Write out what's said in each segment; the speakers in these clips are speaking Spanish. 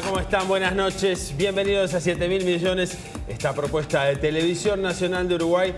¿Cómo están? Buenas noches. Bienvenidos a 7.000 millones, esta propuesta de Televisión Nacional de Uruguay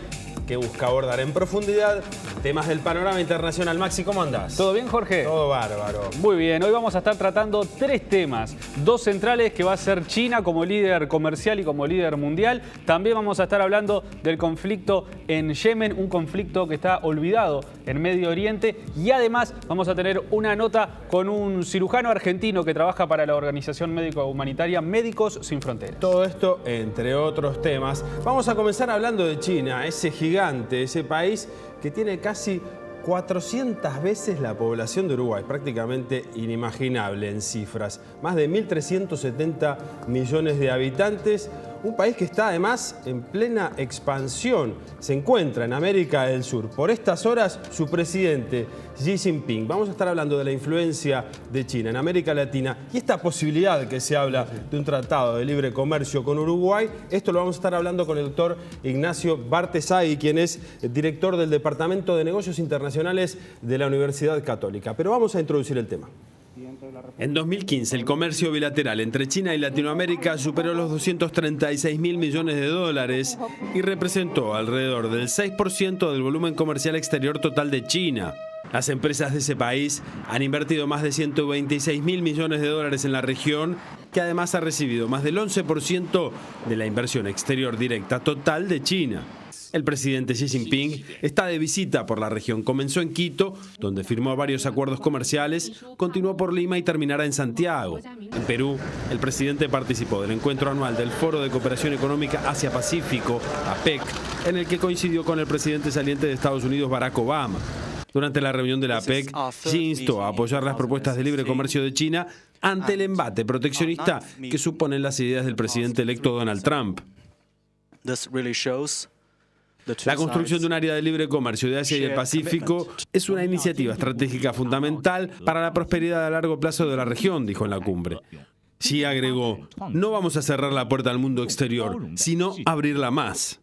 que busca abordar en profundidad temas del panorama internacional. Maxi, ¿cómo andás? ¿Todo bien, Jorge? Todo bárbaro. Muy bien, hoy vamos a estar tratando tres temas. Dos centrales, que va a ser China como líder comercial y como líder mundial. También vamos a estar hablando del conflicto en Yemen, un conflicto que está olvidado en Medio Oriente. Y además vamos a tener una nota con un cirujano argentino que trabaja para la organización médico-humanitaria Médicos Sin Fronteras. Todo esto, entre otros temas. Vamos a comenzar hablando de China, ese gigante, ese país que tiene casi 400 veces la población de Uruguay, prácticamente inimaginable en cifras. Más de 1.370 millones de habitantes, un país que está además en plena expansión. Se encuentra en América del Sur. Por estas horas, su presidente, Xi Jinping. Vamos a estar hablando de la influencia de China en América Latina y esta posibilidad que se habla de un tratado de libre comercio con Uruguay. Esto lo vamos a estar hablando con el doctor Ignacio Bartesagui, quien es director del Departamento de Negocios Internacionales de la Universidad Católica. Pero vamos a introducir el tema. En 2015, el comercio bilateral entre China y Latinoamérica superó los 236.000 millones de dólares y representó alrededor del 6% del volumen comercial exterior total de China. Las empresas de ese país han invertido más de 126.000 millones de dólares en la región, que además ha recibido más del 11% de la inversión exterior directa total de China. El presidente Xi Jinping está de visita por la región. Comenzó en Quito, donde firmó varios acuerdos comerciales, continuó por Lima y terminará en Santiago. En Perú, el presidente participó del encuentro anual del Foro de Cooperación Económica Asia-Pacífico, APEC, en el que coincidió con el presidente saliente de Estados Unidos, Barack Obama. Durante la reunión de la APEC, Xi instó a apoyar las propuestas de libre comercio de China ante el embate proteccionista que suponen las ideas del presidente electo Donald Trump. La construcción de un área de libre comercio de Asia y el Pacífico es una iniciativa estratégica fundamental para la prosperidad a largo plazo de la región, dijo en la cumbre. Xi agregó: no vamos a cerrar la puerta al mundo exterior, sino abrirla más.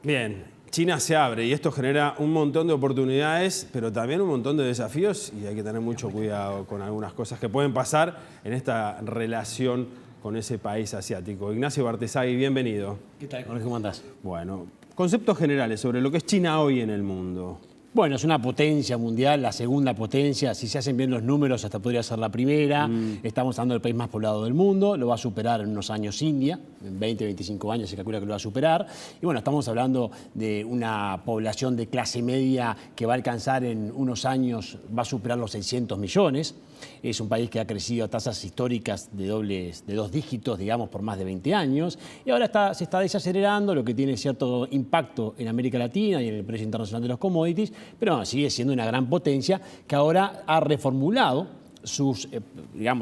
Bien, China se abre y esto genera un montón de oportunidades, pero también un montón de desafíos y hay que tener mucho cuidado con algunas cosas que pueden pasar en esta relación con ese país asiático. Ignacio Bartesagui, bienvenido. ¿Qué tal, Jorge? ¿Cómo andás? Bueno, conceptos generales sobre lo que es China hoy en el mundo. Bueno, es una potencia mundial, la segunda potencia. Si se hacen bien los números, hasta podría ser la primera. Estamos hablando del país más poblado del mundo. Lo va a superar en unos años India. En 20, 25 años se calcula que lo va a superar. Y bueno, estamos hablando de una población de clase media que va a alcanzar en unos años, va a superar los 600 millones. Es un país que ha crecido a tasas históricas de dos dígitos, digamos, por más de 20 años. Y ahora se está desacelerando, lo que tiene cierto impacto en América Latina y en el precio internacional de los commodities, pero sigue siendo una gran potencia que ahora ha reformulado sus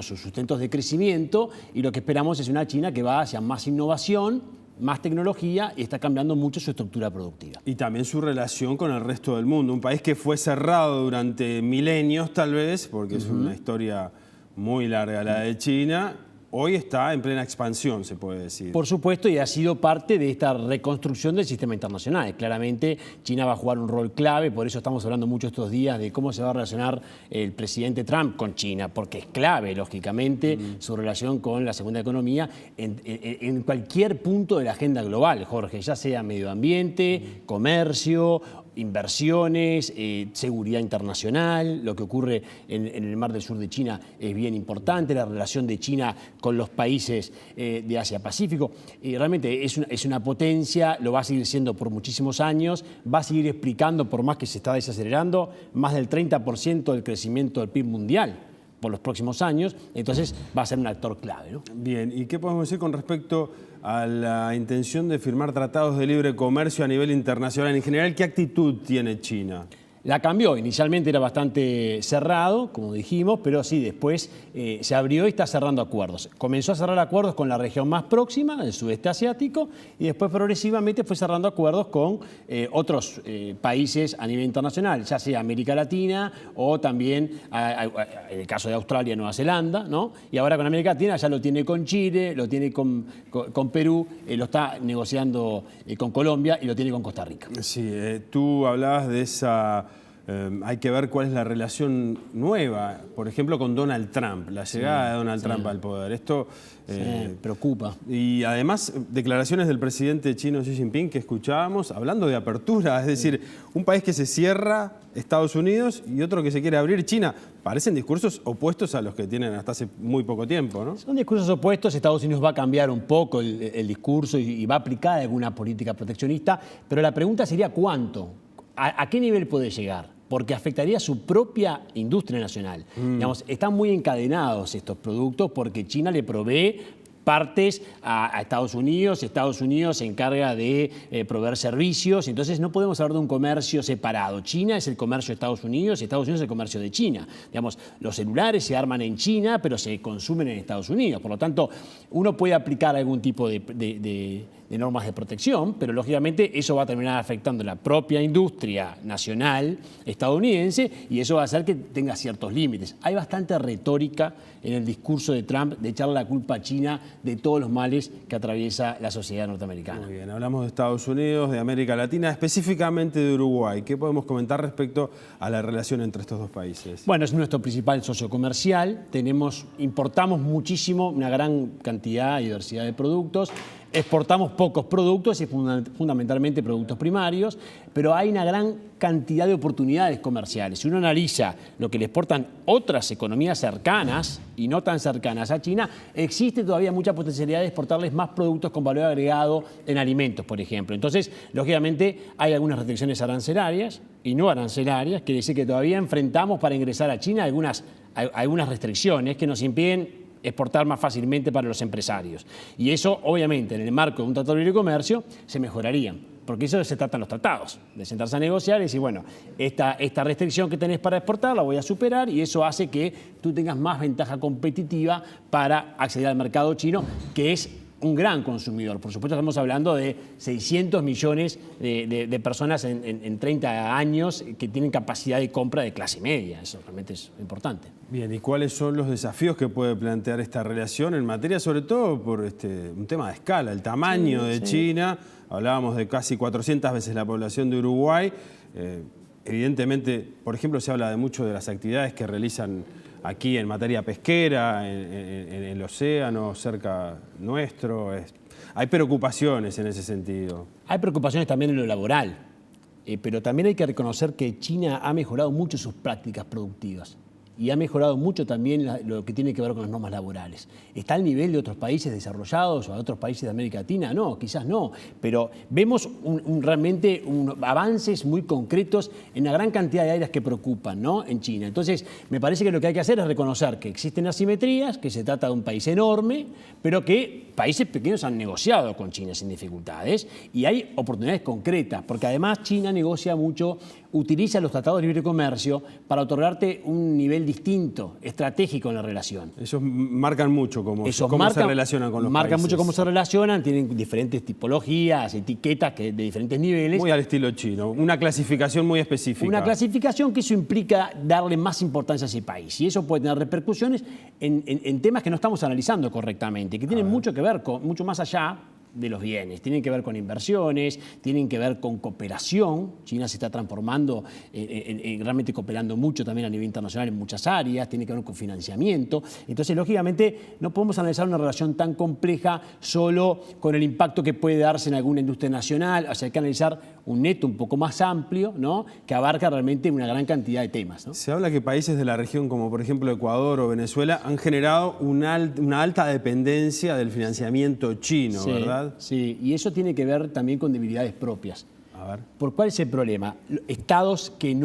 sustentos de crecimiento y lo que esperamos es una China que va hacia más innovación, más tecnología y está cambiando mucho su estructura productiva. Y también su relación con el resto del mundo. Un país que fue cerrado durante milenios tal vez, porque es una historia muy larga la de China. Hoy está en plena expansión, se puede decir. Por supuesto, y ha sido parte de esta reconstrucción del sistema internacional. Claramente, China va a jugar un rol clave, por eso estamos hablando mucho estos días de cómo se va a relacionar el presidente Trump con China, porque es clave, lógicamente, su relación con la segunda economía en cualquier punto de la agenda global, Jorge, ya sea medio ambiente, comercio, inversiones, seguridad internacional. Lo que ocurre en el Mar del Sur de China es bien importante, la relación de China con los países de Asia-Pacífico. Realmente es una potencia, lo va a seguir siendo por muchísimos años, va a seguir explicando, por más que se está desacelerando, más del 30% del crecimiento del PIB mundial por los próximos años, entonces va a ser un actor clave, ¿no? Bien, ¿y qué podemos decir con respecto a la intención de firmar tratados de libre comercio a nivel internacional? En general, ¿qué actitud tiene China? La cambió, inicialmente era bastante cerrado, como dijimos, pero sí, después se abrió y está cerrando acuerdos. Comenzó a cerrar acuerdos con la región más próxima, el sudeste asiático, y después progresivamente fue cerrando acuerdos con otros países a nivel internacional, ya sea América Latina o también, en el caso de Australia, Nueva Zelanda, ¿no? Y ahora con América Latina ya lo tiene con Chile, lo tiene con Perú, lo está negociando con Colombia y lo tiene con Costa Rica. Sí, tú hablabas de esa hay que ver cuál es la relación nueva, por ejemplo, con Donald Trump, la llegada de Donald Trump al poder. Esto preocupa. Y además, declaraciones del presidente chino Xi Jinping que escuchábamos hablando de apertura, es decir, un país que se cierra, Estados Unidos, y otro que se quiere abrir, China. Parecen discursos opuestos a los que tienen hasta hace muy poco tiempo, ¿no? Son discursos opuestos. Estados Unidos va a cambiar un poco el discurso y va a aplicar alguna política proteccionista, pero la pregunta sería ¿cuánto? ¿A qué nivel puede llegar? Porque afectaría a su propia industria nacional. Digamos, están muy encadenados estos productos porque China le provee partes a Estados Unidos se encarga de proveer servicios, entonces no podemos hablar de un comercio separado. China es el comercio de Estados Unidos y Estados Unidos es el comercio de China. Digamos, los celulares se arman en China, pero se consumen en Estados Unidos. Por lo tanto, uno puede aplicar algún tipo de normas de protección, pero lógicamente eso va a terminar afectando la propia industria nacional estadounidense y eso va a hacer que tenga ciertos límites. Hay bastante retórica en el discurso de Trump de echarle la culpa a China de todos los males que atraviesa la sociedad norteamericana. Muy bien, hablamos de Estados Unidos, de América Latina, específicamente de Uruguay. ¿Qué podemos comentar respecto a la relación entre estos dos países? Bueno, es nuestro principal socio comercial. Importamos muchísimo, una gran cantidad y diversidad de productos. Exportamos pocos productos y fundamentalmente productos primarios, pero hay una gran cantidad de oportunidades comerciales. Si uno analiza lo que le exportan otras economías cercanas y no tan cercanas a China, existe todavía mucha potencialidad de exportarles más productos con valor agregado en alimentos, por ejemplo. Entonces, lógicamente, hay algunas restricciones arancelarias y no arancelarias, quiere decir que todavía enfrentamos para ingresar a China algunas restricciones que nos impiden exportar más fácilmente para los empresarios. Y eso, obviamente, en el marco de un tratado de libre comercio, se mejoraría. Porque eso se tratan los tratados, de sentarse a negociar y decir, bueno, esta restricción que tenés para exportar la voy a superar y eso hace que tú tengas más ventaja competitiva para acceder al mercado chino, que es un gran consumidor. Por supuesto, estamos hablando de 600 millones de personas en 30 años que tienen capacidad de compra de clase media. Eso realmente es importante. Bien, ¿y cuáles son los desafíos que puede plantear esta relación en materia, sobre todo por un tema de escala, el tamaño de China? Hablábamos de casi 400 veces la población de Uruguay. Evidentemente, por ejemplo, se habla de mucho de las actividades que realizan aquí en materia pesquera, en el océano, cerca nuestro. Hay preocupaciones en ese sentido. Hay preocupaciones también en lo laboral, pero también hay que reconocer que China ha mejorado mucho sus prácticas productivas y ha mejorado mucho también lo que tiene que ver con las normas laborales. ¿Está al nivel de otros países desarrollados o de otros países de América Latina? No, quizás no, pero vemos realmente avances muy concretos en la gran cantidad de áreas que preocupan, ¿no?, en China. Entonces, me parece que lo que hay que hacer es reconocer que existen asimetrías, que se trata de un país enorme, pero que países pequeños han negociado con China sin dificultades y hay oportunidades concretas, porque además China negocia mucho, utiliza los tratados de libre comercio para otorgarte un nivel distinto, estratégico en la relación. Ellos marcan mucho cómo se relacionan con los países. Marcan mucho cómo se relacionan, tienen diferentes tipologías, etiquetas de diferentes niveles. Muy al estilo chino, una clasificación muy específica. Una clasificación que eso implica darle más importancia a ese país y eso puede tener repercusiones en temas que no estamos analizando correctamente, que tienen mucho que ver con, mucho más allá de los bienes. Tienen que ver con inversiones, tienen que ver con cooperación. China se está transformando, realmente cooperando mucho también a nivel internacional en muchas áreas, tiene que ver con financiamiento. Entonces, lógicamente, no podemos analizar una relación tan compleja solo con el impacto que puede darse en alguna industria nacional. O sea, hay que analizar un neto un poco más amplio, ¿no?, que abarca realmente una gran cantidad de temas, ¿no? Se habla que países de la región, como por ejemplo Ecuador o Venezuela, han generado una alta dependencia del financiamiento chino, sí, ¿verdad? Sí, y eso tiene que ver también con debilidades propias. A ver. ¿Por cuál es el problema? Estados que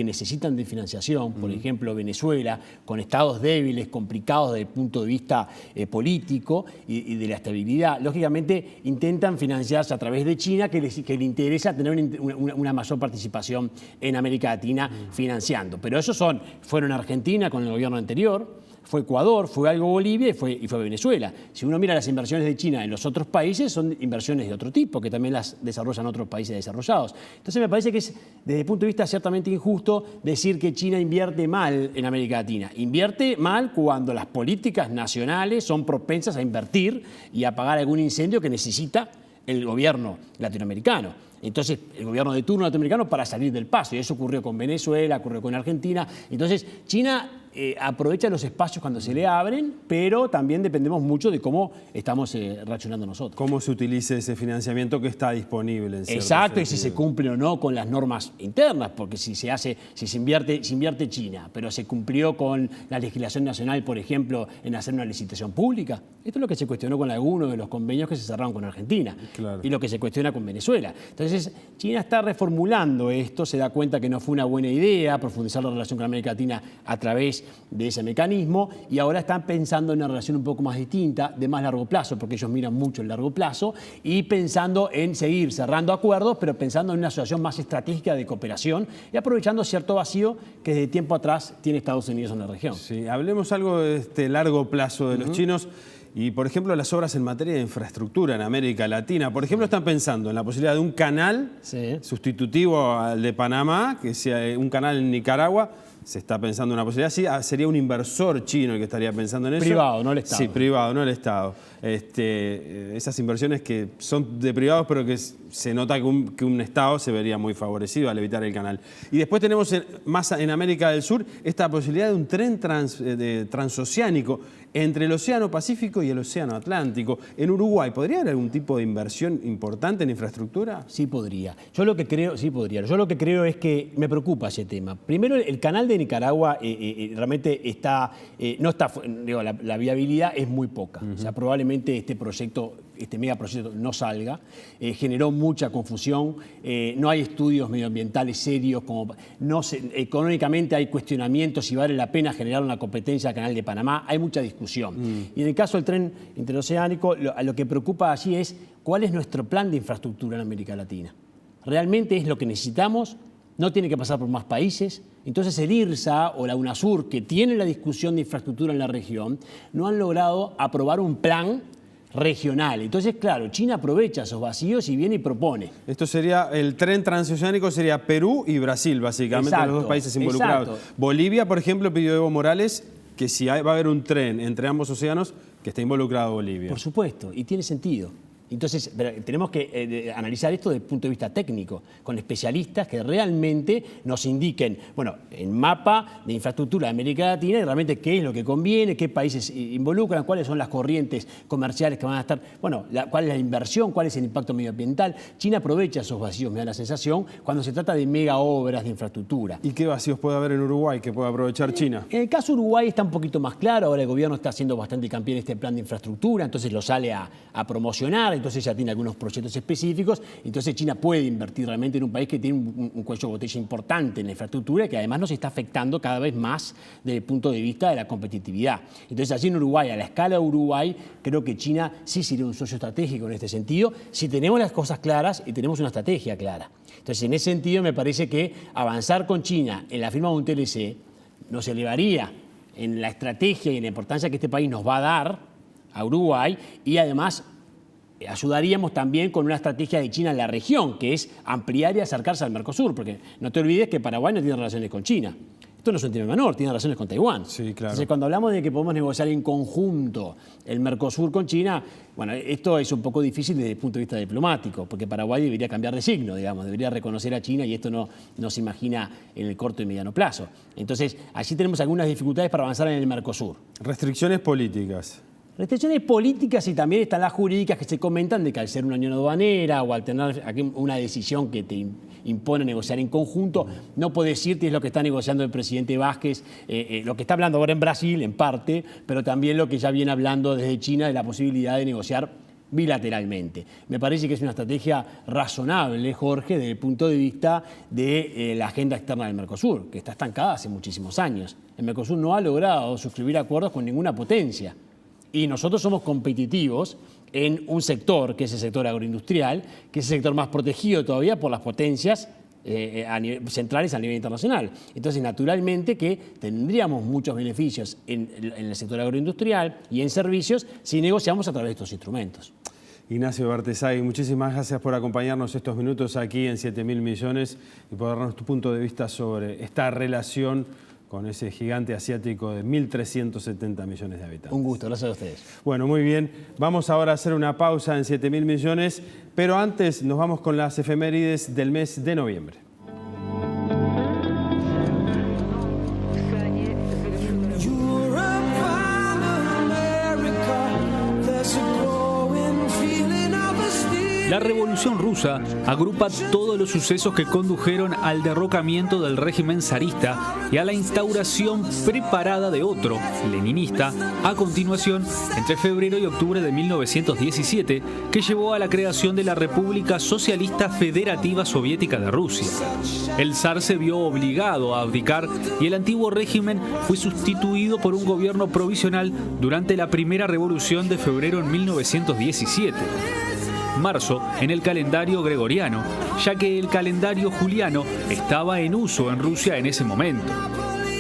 necesitan de financiación, por ejemplo Venezuela, con estados débiles, complicados desde el punto de vista político y de la estabilidad, lógicamente intentan financiarse a través de China, que le interesa tener una mayor participación en América Latina financiando. Pero esos fueron Argentina con el gobierno anterior, fue Ecuador, fue algo Bolivia y fue Venezuela. Si uno mira las inversiones de China en los otros países, son inversiones de otro tipo, que también las desarrollan otros países desarrollados. Entonces me parece que es, desde el punto de vista ciertamente injusto, decir que China invierte mal en América Latina. Invierte mal cuando las políticas nacionales son propensas a invertir y a apagar algún incendio que necesita el gobierno latinoamericano. Entonces, el gobierno de turno latinoamericano para salir del paso. Y eso ocurrió con Venezuela, ocurrió con Argentina. Entonces, China aprovecha los espacios cuando se le abren, pero también dependemos mucho de cómo estamos reaccionando nosotros. ¿Cómo se utiliza ese financiamiento que está disponible? En Exacto, y si se cumple o no con las normas internas, porque si se invierte China, pero se cumplió con la legislación nacional, por ejemplo, en hacer una licitación pública. Esto es lo que se cuestionó con algunos de los convenios que se cerraron con Argentina, claro, y lo que se cuestiona con Venezuela. Entonces, China está reformulando esto, se da cuenta que no fue una buena idea profundizar la relación con América Latina a través de ese mecanismo, y ahora están pensando en una relación un poco más distinta, de más largo plazo, porque ellos miran mucho el largo plazo, y pensando en seguir cerrando acuerdos, pero pensando en una asociación más estratégica de cooperación y aprovechando cierto vacío que desde tiempo atrás tiene Estados Unidos en la región. Sí, hablemos algo de este largo plazo de los chinos. Y, por ejemplo, las obras en materia de infraestructura en América Latina. Por ejemplo, están pensando en la posibilidad de un canal sustitutivo al de Panamá, que sea un canal en Nicaragua. Se está pensando en una posibilidad así. Sería un inversor chino el que estaría pensando en eso. Privado, no el Estado. Sí, privado, no el Estado. Esas inversiones que son de privados, pero que se nota que un Estado se vería muy favorecido al evitar el canal. Y después tenemos más en América del Sur esta posibilidad de un tren transoceánico entre el Océano Pacífico y el Océano Atlántico. En Uruguay, ¿podría haber algún tipo de inversión importante en infraestructura? Sí podría. Yo lo que creo, sí podría. Yo lo que creo es que me preocupa ese tema. Primero, el canal de Nicaragua realmente está, no está, digo, la viabilidad es muy poca. O sea, probablemente este proyecto, este megaproyecto no salga. Generó mucha confusión. No hay estudios medioambientales serios. Económicamente hay cuestionamientos si vale la pena generar una competencia al canal de Panamá. Hay mucha discusión. Y en el caso del tren interoceánico, lo que preocupa allí es cuál es nuestro plan de infraestructura en América Latina. ¿Realmente es lo que necesitamos? ¿No tiene que pasar por más países? Entonces el IRSA o la UNASUR, que tiene la discusión de infraestructura en la región, no han logrado aprobar un plan regional. Entonces, claro, China aprovecha esos vacíos y viene y propone. Esto sería, el tren transoceánico sería Perú y Brasil, básicamente, Exacto, los dos países involucrados. exacto. Bolivia, por ejemplo, pidió Evo Morales que si va a haber un tren entre ambos océanos, que esté involucrado Bolivia. Por supuesto, y tiene sentido. Entonces, tenemos que analizar esto desde el punto de vista técnico, con especialistas que realmente nos indiquen, bueno, en mapa de infraestructura de América Latina, y realmente qué es lo que conviene, qué países involucran, cuáles son las corrientes comerciales que van a estar, bueno, cuál es la inversión, cuál es el impacto medioambiental. China aprovecha esos vacíos, me da la sensación, cuando se trata de mega obras de infraestructura. ¿Y qué vacíos puede haber en Uruguay que pueda aprovechar China? En el caso Uruguay está un poquito más claro, ahora el gobierno está haciendo bastante hincapié en este plan de infraestructura, entonces lo sale a promocionar, entonces ya tiene algunos proyectos específicos, entonces China puede invertir realmente en un país que tiene un cuello de botella importante en la infraestructura y que además nos está afectando cada vez más desde el punto de vista de la competitividad. Entonces allí en Uruguay, a la escala de Uruguay, creo que China sí sería un socio estratégico en este sentido, si tenemos las cosas claras y tenemos una estrategia clara. Entonces en ese sentido me parece que avanzar con China en la firma de un TLC nos elevaría en la estrategia y en la importancia que este país nos va a dar a Uruguay, y además ayudaríamos también con una estrategia de China en la región, que es ampliar y acercarse al Mercosur, porque no te olvides que Paraguay no tiene relaciones con China. Esto no es un tema menor, tiene relaciones con Taiwán. Sí, claro. Entonces, cuando hablamos de que podemos negociar en conjunto el Mercosur con China, bueno, esto es un poco difícil desde el punto de vista diplomático, porque Paraguay debería cambiar de signo, digamos, debería reconocer a China, y esto no se imagina en el corto y mediano plazo. Entonces, allí tenemos algunas dificultades para avanzar en el Mercosur. Restricciones políticas. Restricciones políticas, y también están las jurídicas que se comentan de que al ser una unión aduanera o al tener aquí una decisión que te impone negociar en conjunto, no podés irte, es lo que está negociando el presidente Vázquez, lo que está hablando ahora en Brasil, en parte, pero también lo que ya viene hablando desde China de la posibilidad de negociar bilateralmente. Me parece que es una estrategia razonable, Jorge, desde el punto de vista de la agenda externa del Mercosur, que está estancada hace muchísimos años. El Mercosur no ha logrado suscribir acuerdos con ninguna potencia. Y nosotros somos competitivos en un sector, que es el sector agroindustrial, que es el sector más protegido todavía por las potencias centrales a nivel internacional. Entonces, naturalmente que tendríamos muchos beneficios en el sector agroindustrial y en servicios si negociamos a través de estos instrumentos. Ignacio Bartesay, muchísimas gracias por acompañarnos estos minutos aquí en 7.000 millones y por darnos tu punto de vista sobre esta relación con ese gigante asiático de 1.370 millones de habitantes. Un gusto, gracias a ustedes. Bueno, muy bien. Vamos ahora a hacer una pausa en 7.000 millones, pero antes nos vamos con las efemérides del mes de noviembre. La Revolución Rusa agrupa todos los sucesos que condujeron al derrocamiento del régimen zarista y a la instauración preparada de otro, leninista, a continuación entre febrero y octubre de 1917, que llevó a la creación de la República Socialista Federativa Soviética de Rusia. El zar se vio obligado a abdicar y el antiguo régimen fue sustituido por un gobierno provisional durante la primera revolución de febrero en 1917. Marzo en el calendario gregoriano, ya que el calendario juliano estaba en uso en Rusia en ese momento.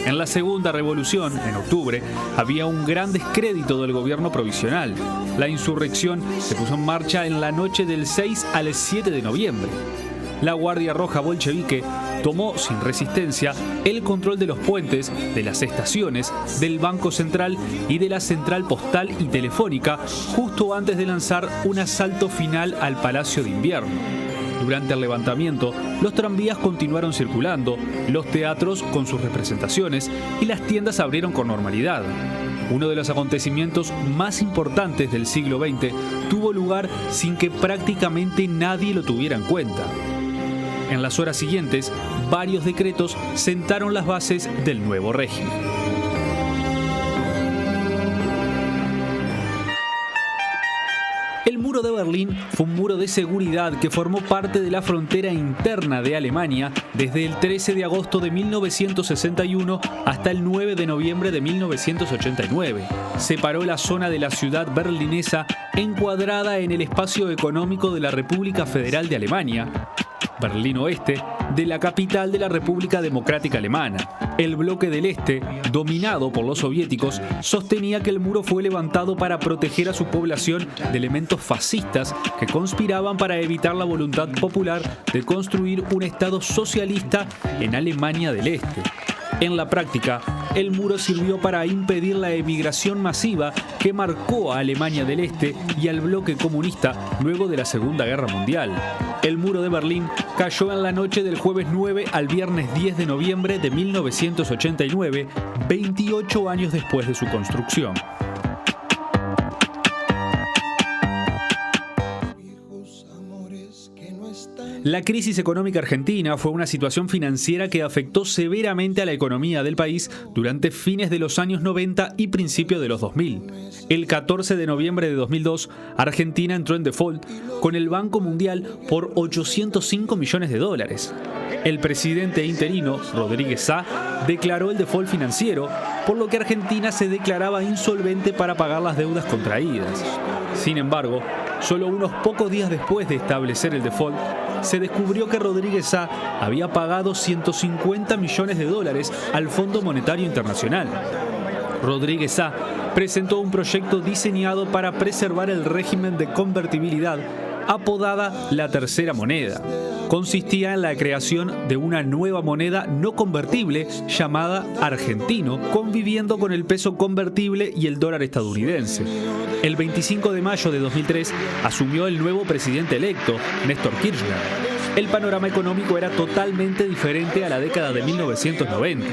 En la segunda revolución, en octubre, había un gran descrédito del gobierno provisional. La insurrección se puso en marcha en la noche del 6 al 7 de noviembre. La Guardia Roja bolchevique tomó sin resistencia el control de los puentes, de las estaciones, del Banco Central y de la central postal y telefónica justo antes de lanzar un asalto final al Palacio de Invierno. Durante el levantamiento, los tranvías continuaron circulando, los teatros con sus representaciones y las tiendas abrieron con normalidad. Uno de los acontecimientos más importantes del siglo XX tuvo lugar sin que prácticamente nadie lo tuviera en cuenta. En las horas siguientes, varios decretos sentaron las bases del nuevo régimen. El muro de Berlín fue un muro de seguridad que formó parte de la frontera interna de Alemania desde el 13 de agosto de 1961 hasta el 9 de noviembre de 1989. Separó la zona de la ciudad berlinesa encuadrada en el espacio económico de la República Federal de Alemania, Berlín Oeste, de la capital de la República Democrática Alemana. El bloque del Este, dominado por los soviéticos, sostenía que el muro fue levantado para proteger a su población de elementos fascistas que conspiraban para evitar la voluntad popular de construir un Estado socialista en Alemania del Este. En la práctica, el muro sirvió para impedir la emigración masiva que marcó a Alemania del Este y al bloque comunista luego de la Segunda Guerra Mundial. El muro de Berlín cayó en la noche del jueves 9 al viernes 10 de noviembre de 1989, 28 años después de su construcción. La crisis económica argentina fue una situación financiera que afectó severamente a la economía del país durante fines de los años 90 y principios de los 2000. El 14 de noviembre de 2002, Argentina entró en default con el Banco Mundial por $805 millones. El presidente interino, Rodríguez Sá, declaró el default financiero, por lo que Argentina se declaraba insolvente para pagar las deudas contraídas. Sin embargo, solo unos pocos días después de establecer el default, se descubrió que Rodríguez Sá había pagado $150 millones al Fondo Monetario Internacional. Rodríguez Sá presentó un proyecto diseñado para preservar el régimen de convertibilidad, apodada la tercera moneda. Consistía en la creación de una nueva moneda no convertible llamada argentino, conviviendo con el peso convertible y el dólar estadounidense. El 25 de mayo de 2003 asumió el nuevo presidente electo, Néstor Kirchner. El panorama económico era totalmente diferente a la década de 1990.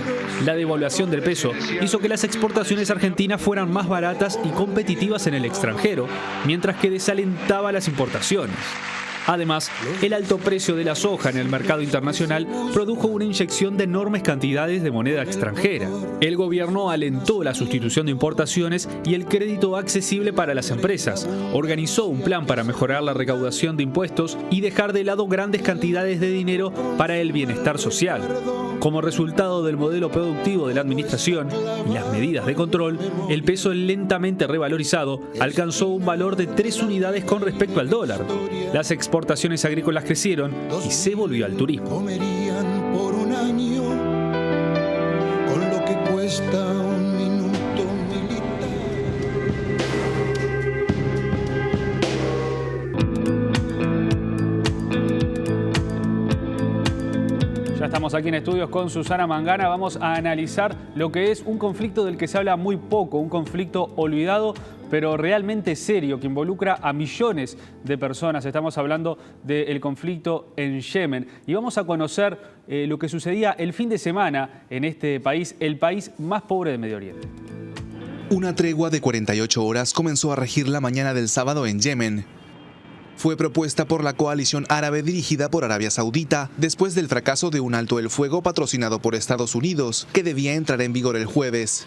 La devaluación del peso hizo que las exportaciones argentinas fueran más baratas y competitivas en el extranjero, mientras que desalentaba las importaciones. Además, el alto precio de la soja en el mercado internacional produjo una inyección de enormes cantidades de moneda extranjera. El gobierno alentó la sustitución de importaciones y el crédito accesible para las empresas, organizó un plan para mejorar la recaudación de impuestos y dejar de lado grandes cantidades de dinero para el bienestar social. Como resultado del modelo productivo de la administración y las medidas de control, el peso lentamente revalorizado alcanzó un valor de 3 unidades con respecto al dólar. Las exportaciones agrícolas crecieron y se volvió al turismo. Comerían por un año con lo que cuesta un minuto militar. estamos aquí en estudios con Susana Mangana. Vamos a analizar lo que es un conflicto del que se habla muy poco, un conflicto olvidado, pero realmente serio, que involucra a millones de personas. Estamos hablando del conflicto en Yemen. Y vamos a conocer lo que sucedía el fin de semana en este país, el país más pobre de Medio Oriente. Una tregua de 48 horas comenzó a regir la mañana del sábado en Yemen. Fue propuesta por la coalición árabe dirigida por Arabia Saudita después del fracaso de un alto el fuego patrocinado por Estados Unidos, que debía entrar en vigor el jueves.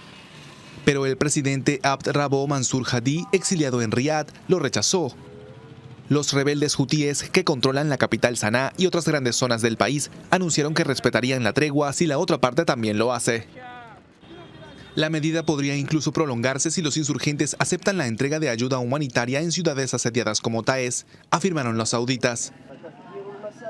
Pero el presidente Abd Rabbo Mansur Hadi, exiliado en Riad, lo rechazó. Los rebeldes hutíes, que controlan la capital Saná y otras grandes zonas del país, anunciaron que respetarían la tregua si la otra parte también lo hace. La medida podría incluso prolongarse si los insurgentes aceptan la entrega de ayuda humanitaria en ciudades asediadas como Taez, afirmaron los sauditas.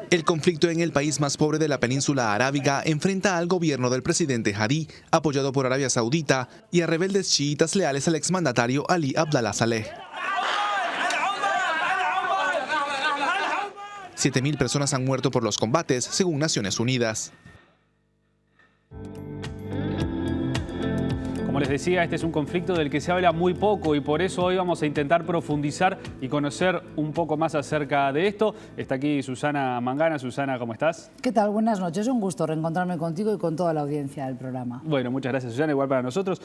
El conflicto en el país más pobre de la península arábiga enfrenta al gobierno del presidente Hadi, apoyado por Arabia Saudita, y a rebeldes chiitas leales al exmandatario Ali Abdallah Saleh. 7.000 personas han muerto por los combates, según Naciones Unidas. Como les decía, este es un conflicto del que se habla muy poco y por eso hoy vamos a intentar profundizar y conocer un poco más acerca de esto. Está aquí Susana Mangana. Susana, ¿cómo estás? ¿Qué tal? Buenas noches. Un gusto reencontrarme contigo y con toda la audiencia del programa. Bueno, muchas gracias, Susana. Igual para nosotros.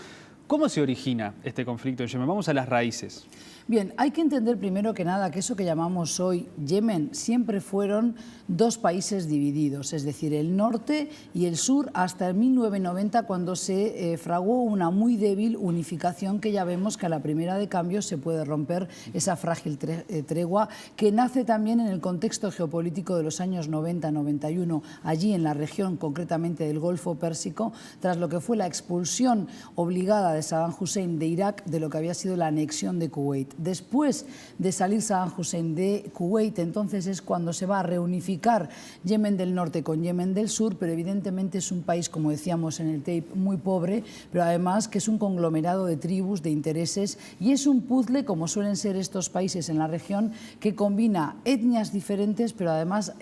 ¿Cómo se origina este conflicto en Yemen? Vamos a las raíces. Bien, hay que entender primero que nada que eso que llamamos hoy Yemen siempre fueron dos países divididos, es decir, el norte y el sur hasta el 1990 cuando se fraguó una muy débil unificación que ya vemos que a la primera de cambio se puede romper esa frágil tregua que nace también en el contexto geopolítico de los años 90-91, allí en la región concretamente del Golfo Pérsico, tras lo que fue la expulsión obligada de Saddam Hussein de Irak de lo que había sido la anexión de Kuwait. Después de salir Saddam Hussein de Kuwait, entonces es cuando se va a reunificar Yemen del norte con Yemen del sur, pero evidentemente es un país, como decíamos en el tape, muy pobre, pero además que es un conglomerado de tribus, de intereses, y es un puzzle, como suelen ser estos países en la región, que combina etnias diferentes, pero además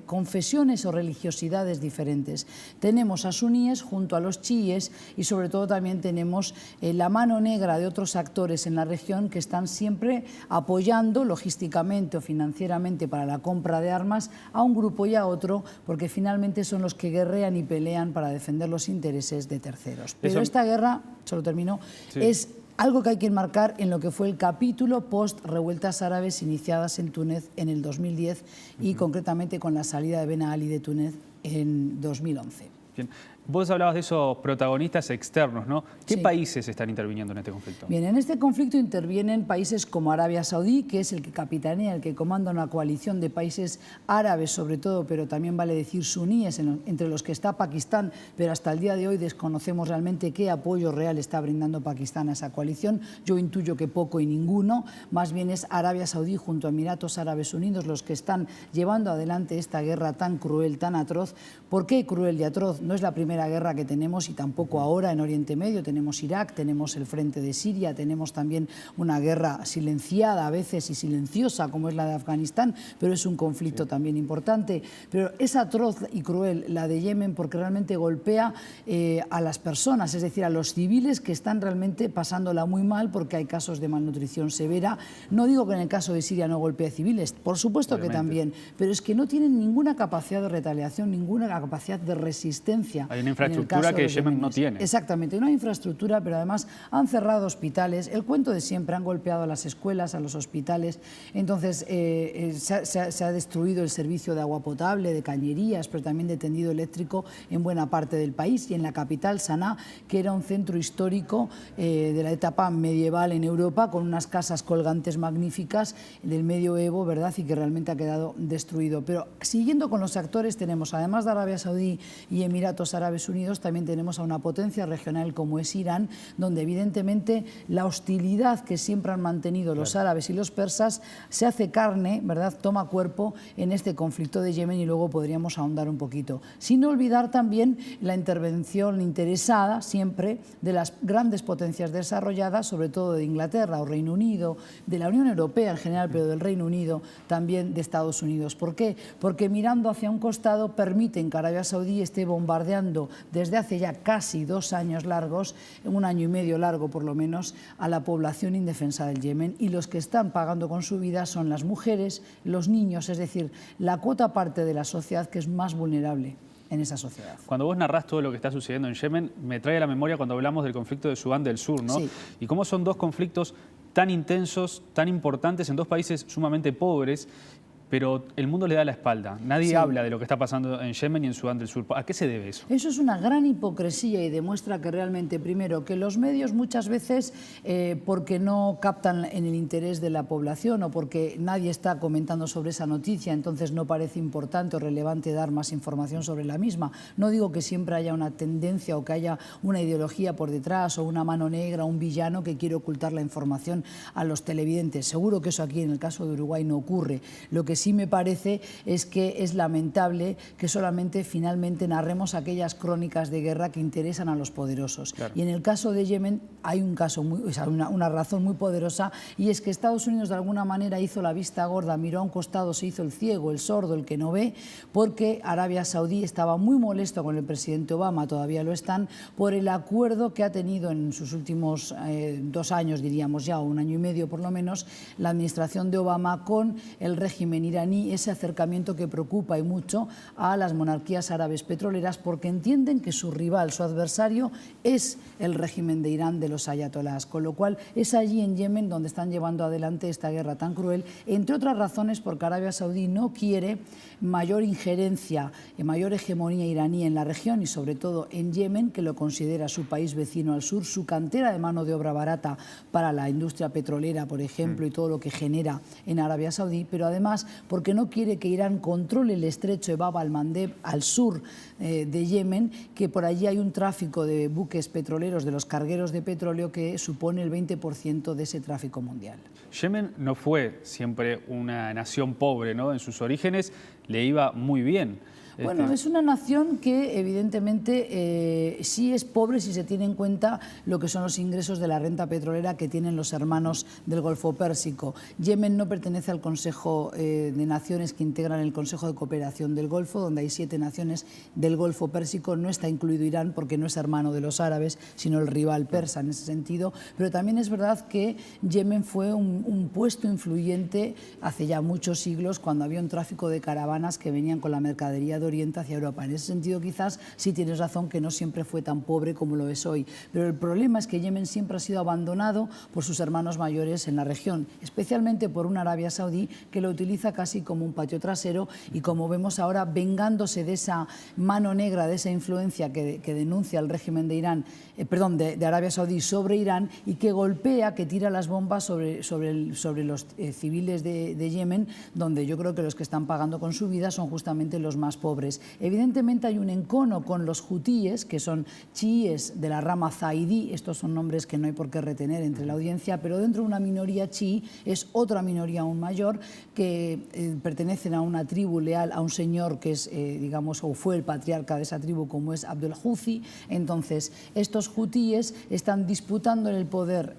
confesiones o religiosidades diferentes. Tenemos a suníes junto a los chiíes y sobre todo también tenemos la mano negra de otros actores en la región que están siempre apoyando logísticamente o financieramente para la compra de armas a un grupo y a otro, porque finalmente son los que guerrean y pelean para defender los intereses de terceros. Pero esta guerra, solo termino, sí, es algo que hay que enmarcar en lo que fue el capítulo post-revueltas árabes iniciadas en Túnez en el 2010 y concretamente con la salida de Ben Ali de Túnez en 2011. Bien. Vos hablabas de esos protagonistas externos, ¿no? ¿Qué Sí. países están interviniendo en este conflicto? Bien, en este conflicto intervienen países como Arabia Saudí, que es el que capitanea, el que comanda una coalición de países árabes sobre todo, pero también vale decir suníes, entre los que está Pakistán, pero hasta el día de hoy desconocemos realmente qué apoyo real está brindando Pakistán a esa coalición. Yo intuyo que poco y ninguno, más bien es Arabia Saudí junto a Emiratos Árabes Unidos los que están llevando adelante esta guerra tan cruel, tan atroz. ¿Por qué cruel y atroz? No es la primera guerra que tenemos y tampoco ahora en Oriente Medio. Tenemos Irak, tenemos el frente de Siria, tenemos también una guerra silenciada a veces y silenciosa como es la de Afganistán, pero es un conflicto también importante. Pero es atroz y cruel la de Yemen porque realmente golpea a las personas, es decir, a los civiles que están realmente pasándola muy mal porque hay casos de malnutrición severa. No digo que en el caso de Siria no golpee civiles, por supuesto que también, pero es que no tienen ninguna capacidad de retaliación, ninguna capacidad de resistencia. Hay una infraestructura que Yemen no tiene. Exactamente, una infraestructura, pero además han cerrado hospitales. El cuento de siempre, han golpeado a las escuelas, a los hospitales. Entonces se ha destruido el servicio de agua potable, de cañerías, pero también de tendido eléctrico en buena parte del país y en la capital, Saná, que era un centro histórico de la etapa medieval en Europa, con unas casas colgantes magníficas del medioevo, ¿verdad? Y que realmente ha quedado destruido. Pero siguiendo con los actores, tenemos, además de Arabia Saudí y Emiratos Árabes Árabes Unidos, también tenemos a una potencia regional como es Irán, donde evidentemente la hostilidad que siempre han mantenido los árabes y los persas se hace carne, ¿verdad? Toma cuerpo en este conflicto de Yemen, y luego podríamos ahondar un poquito. Sin olvidar también la intervención interesada siempre de las grandes potencias desarrolladas, sobre todo de Inglaterra o Reino Unido, de la Unión Europea en general, pero del Reino Unido, también de Estados Unidos. ¿Por qué? Porque mirando hacia un costado permiten que Arabia Saudí esté bombardeando desde hace ya casi 2 años largos, 1 año y medio largo por lo menos, a la población indefensa del Yemen, y los que están pagando con su vida son las mujeres, los niños, es decir, la cuota parte de la sociedad que es más vulnerable en esa sociedad. Cuando vos narrás todo lo que está sucediendo en Yemen, me trae a la memoria cuando hablamos del conflicto de Sudán del Sur, ¿no? Sí. Y cómo son 2 conflictos tan intensos, tan importantes en 2 países sumamente pobres, pero el mundo le da la espalda. Nadie habla de lo que está pasando en Yemen y en Sudán del Sur. ¿A qué se debe eso? Eso es una gran hipocresía y demuestra que realmente, primero, que los medios muchas veces, porque no captan en el interés de la población o porque nadie está comentando sobre esa noticia, entonces no parece importante o relevante dar más información sobre la misma. No digo que siempre haya una tendencia o que haya una ideología por detrás o una mano negra, un villano que quiere ocultar la información a los televidentes. Seguro que eso aquí en el caso de Uruguay no ocurre. Lo que sí me parece es que es lamentable que solamente finalmente narremos aquellas crónicas de guerra que interesan a los poderosos. Claro. Y en el caso de Yemen hay un caso una razón muy poderosa, y es que Estados Unidos de alguna manera hizo la vista gorda, miró a un costado, se hizo el ciego, el sordo, el que no ve, porque Arabia Saudí estaba muy molesto con el presidente Obama, todavía lo están, por el acuerdo que ha tenido en sus últimos 2 años, diríamos ya, o 1 año y medio por lo menos, la administración de Obama con el régimen iraní, ese acercamiento que preocupa y mucho a las monarquías árabes petroleras, porque entienden que su rival, su adversario, es el régimen de Irán de los ayatolás, con lo cual es allí en Yemen donde están llevando adelante esta guerra tan cruel, entre otras razones porque Arabia Saudí no quiere mayor injerencia, mayor hegemonía iraní en la región y sobre todo en Yemen, que lo considera su país vecino al sur, su cantera de mano de obra barata para la industria petrolera, por ejemplo, y todo lo que genera en Arabia Saudí, pero además porque no quiere que Irán controle el estrecho de Bab al-Mandeb al sur de Yemen, que por allí hay un tráfico de buques petroleros, de los cargueros de petróleo, que supone el 20% de ese tráfico mundial. Yemen no fue siempre una nación pobre, ¿no? En sus orígenes le iba muy bien. Bueno, es una nación que evidentemente sí es pobre si se tiene en cuenta lo que son los ingresos de la renta petrolera que tienen los hermanos del Golfo Pérsico. Yemen no pertenece al Consejo de Naciones que integran el Consejo de Cooperación del Golfo, donde hay 7 naciones del Golfo Pérsico. No está incluido Irán porque no es hermano de los árabes, sino el rival persa en ese sentido. Pero también es verdad que Yemen fue un puesto influyente hace ya muchos siglos, cuando había un tráfico de caravanas que venían con la mercadería de Oriente hacia Europa. En ese sentido, quizás sí tienes razón que no siempre fue tan pobre como lo es hoy. Pero el problema es que Yemen siempre ha sido abandonado por sus hermanos mayores en la región, especialmente por una Arabia Saudí que lo utiliza casi como un patio trasero y, como vemos ahora, vengándose de esa mano negra, de esa influencia que denuncia el régimen de Irán, de Arabia Saudí sobre Irán, y que golpea, que tira las bombas sobre los civiles de Yemen, donde yo creo que los que están pagando con su vida son justamente los más pobres. Evidentemente hay un encono con los hutíes, que son chiíes de la rama zaidí. Estos son nombres que no hay por qué retener entre la audiencia, pero dentro de una minoría chií es otra minoría aún mayor, que pertenecen a una tribu leal a un señor que es, digamos, o fue el patriarca de esa tribu, como es Abdel Houthi. Entonces, estos hutíes están disputando el poder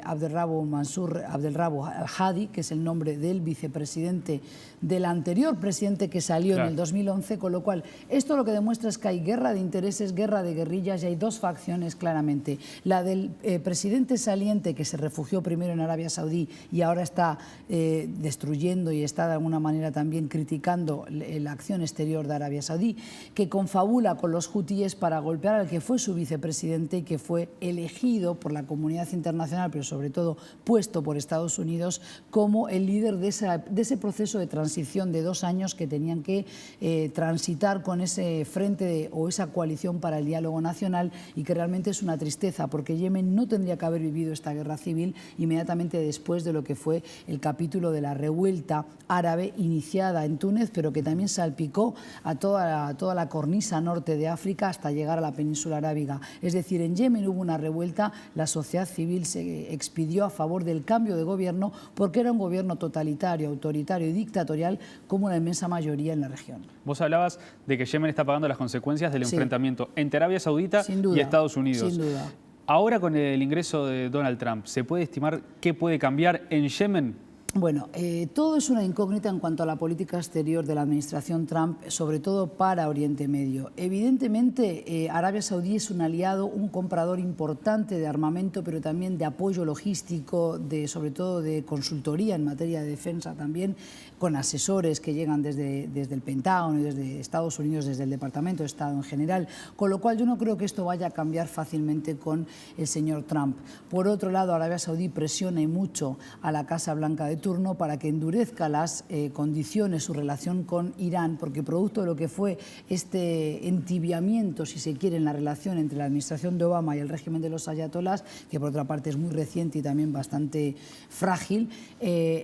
Abdelrabo Mansur Abdelrabo al-Hadi, que es el nombre del vicepresidente del anterior presidente que salió en el 2011, con lo cual esto lo que demuestra es que hay guerra de intereses, guerra de guerrillas, y hay 2 facciones claramente. La del presidente saliente, que se refugió primero en Arabia Saudí y ahora está destruyendo y está de alguna manera también criticando la acción exterior de Arabia Saudí, que confabula con los hutíes para golpear al que fue su vicepresidente y que fue elegido por la comunidad internacional, pero sobre todo puesto por Estados Unidos como el líder de ese proceso de transición de 2 años que tenían que transitar con ese frente o esa coalición para el diálogo nacional, y que realmente es una tristeza porque Yemen no tendría que haber vivido esta guerra civil inmediatamente después de lo que fue el capítulo de la revuelta árabe iniciada en Túnez, pero que también salpicó a toda la cornisa norte de África hasta llegar a la península arábiga. Es decir, en Yemen hubo una revuelta, la sociedad civil se expidió a favor del cambio de gobierno porque era un gobierno totalitario, autoritario y dictatorial como la inmensa mayoría en la región. Vos hablabas de que Yemen está pagando las consecuencias del enfrentamiento entre Arabia Saudita y Estados Unidos. Sin duda. Ahora, con el ingreso de Donald Trump, ¿se puede estimar qué puede cambiar en Yemen? Bueno, todo es una incógnita en cuanto a la política exterior de la administración Trump, sobre todo para Oriente Medio. Evidentemente, Arabia Saudí es un aliado, un comprador importante de armamento, pero también de apoyo logístico, sobre todo de consultoría en materia de defensa también, con asesores que llegan desde el Pentágono y desde Estados Unidos, desde el Departamento de Estado en general, con lo cual yo no creo que esto vaya a cambiar fácilmente con el señor Trump. Por otro lado, Arabia Saudí presiona y mucho a la Casa Blanca de turno para que endurezca las condiciones, su relación con Irán, porque producto de lo que fue este entibiamiento, si se quiere, en la relación entre la administración de Obama y el régimen de los ayatolás, que por otra parte es muy reciente y también bastante frágil,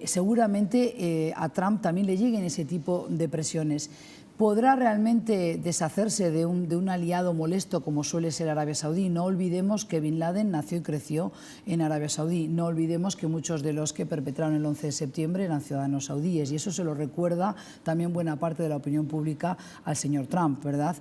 seguramente a Trump también le lleguen ese tipo de presiones. ¿Podrá realmente deshacerse de un aliado molesto como suele ser Arabia Saudí? No olvidemos que Bin Laden nació y creció en Arabia Saudí. No olvidemos que muchos de los que perpetraron el 11 de septiembre eran ciudadanos saudíes, y eso se lo recuerda también buena parte de la opinión pública al señor Trump, ¿verdad?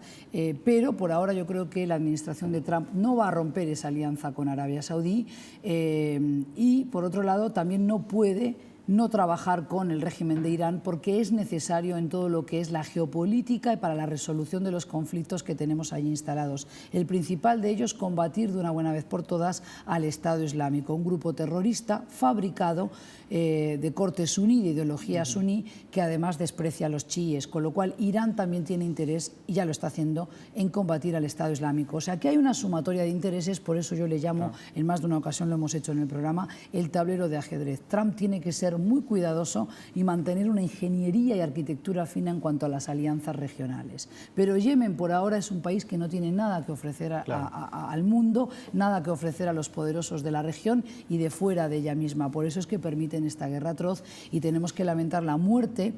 Pero por ahora yo creo que la administración de Trump no va a romper esa alianza con Arabia Saudí y por otro lado también no puede no trabajar con el régimen de Irán porque es necesario en todo lo que es la geopolítica y para la resolución de los conflictos que tenemos allí instalados. El principal de ellos, combatir de una buena vez por todas al Estado Islámico, un grupo terrorista fabricado de corte suní, de ideología suní, que además desprecia a los chiíes, con lo cual Irán también tiene interés, y ya lo está haciendo, en combatir al Estado Islámico. O sea que hay una sumatoria de intereses, por eso yo le llamo, en más de una ocasión lo hemos hecho en el programa, el tablero de ajedrez. Trump tiene que ser muy cuidadoso y mantener una ingeniería y arquitectura fina en cuanto a las alianzas regionales. Pero Yemen por ahora es un país que no tiene nada que ofrecer al mundo, nada que ofrecer a los poderosos de la región y de fuera de ella misma. Por eso es que permiten esta guerra atroz y tenemos que lamentar la muerte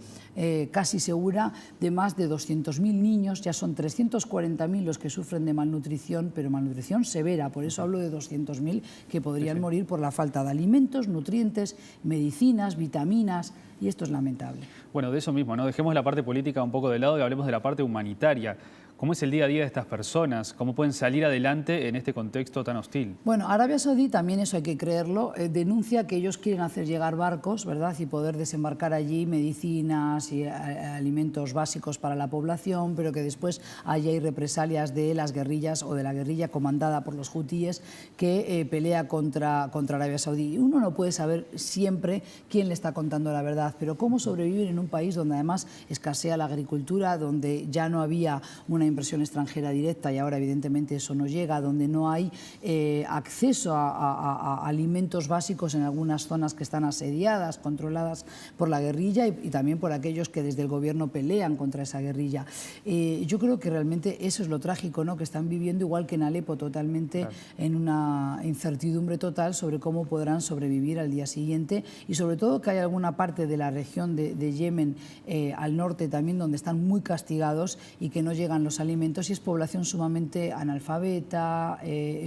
casi segura de más de 200.000 niños. Ya son 340.000 los que sufren de malnutrición, pero malnutrición severa. Por eso hablo de 200.000 que podrían morir por la falta de alimentos, nutrientes, medicinas, vitaminas, y esto es lamentable. Bueno, de eso mismo, ¿no? Dejemos la parte política un poco de lado y hablemos de la parte humanitaria. ¿Cómo es el día a día de estas personas? ¿Cómo pueden salir adelante en este contexto tan hostil? Bueno, Arabia Saudí, también eso hay que creerlo, denuncia que ellos quieren hacer llegar barcos, ¿verdad?, y poder desembarcar allí medicinas y alimentos básicos para la población, pero que después allí hay represalias de las guerrillas o de la guerrilla comandada por los hutíes que pelea contra Arabia Saudí. Uno no puede saber siempre quién le está contando la verdad, pero cómo sobrevivir en un país donde además escasea la agricultura, donde ya no había una inversión extranjera directa y ahora evidentemente eso no llega, donde no hay acceso a alimentos básicos en algunas zonas que están asediadas, controladas por la guerrilla y también por aquellos que desde el gobierno pelean contra esa guerrilla. Yo creo que realmente eso es lo trágico, ¿no?, que están viviendo igual que en Alepo, totalmente en una incertidumbre total sobre cómo podrán sobrevivir al día siguiente, y sobre todo que hay alguna parte de la región de Yemen al norte también donde están muy castigados y que no llegan los alimentos, y es población sumamente analfabeta,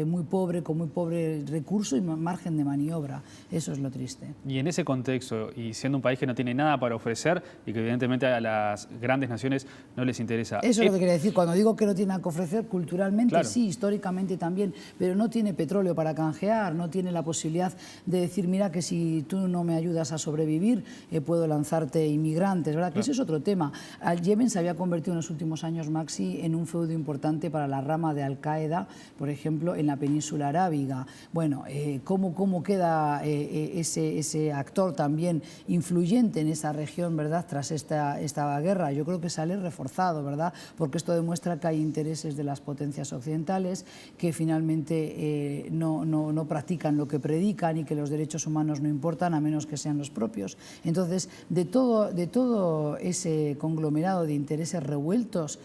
muy pobre, con muy pobre recurso y margen de maniobra. Eso es lo triste. Y en ese contexto, y siendo un país que no tiene nada para ofrecer y que evidentemente a las grandes naciones no les interesa. Eso es lo que quería decir. Cuando digo que no tiene nada que ofrecer, culturalmente sí, históricamente también, pero no tiene petróleo para canjear, no tiene la posibilidad de decir, mira que si tú no me ayudas a sobrevivir, puedo lanzarte inmigrantes, ¿verdad? Que ese es otro tema. Al Yemen se había convertido en los últimos años, Maxi, en un feudo importante para la rama de Al-Qaeda, por ejemplo, en la península arábiga. Bueno, ¿cómo queda ese actor también influyente en esa región, ¿verdad?, tras esta guerra? Yo creo que sale reforzado, ¿verdad?, porque esto demuestra que hay intereses de las potencias occidentales que finalmente no practican lo que predican y que los derechos humanos no importan a menos que sean los propios. Entonces, de todo ese conglomerado de intereses revueltos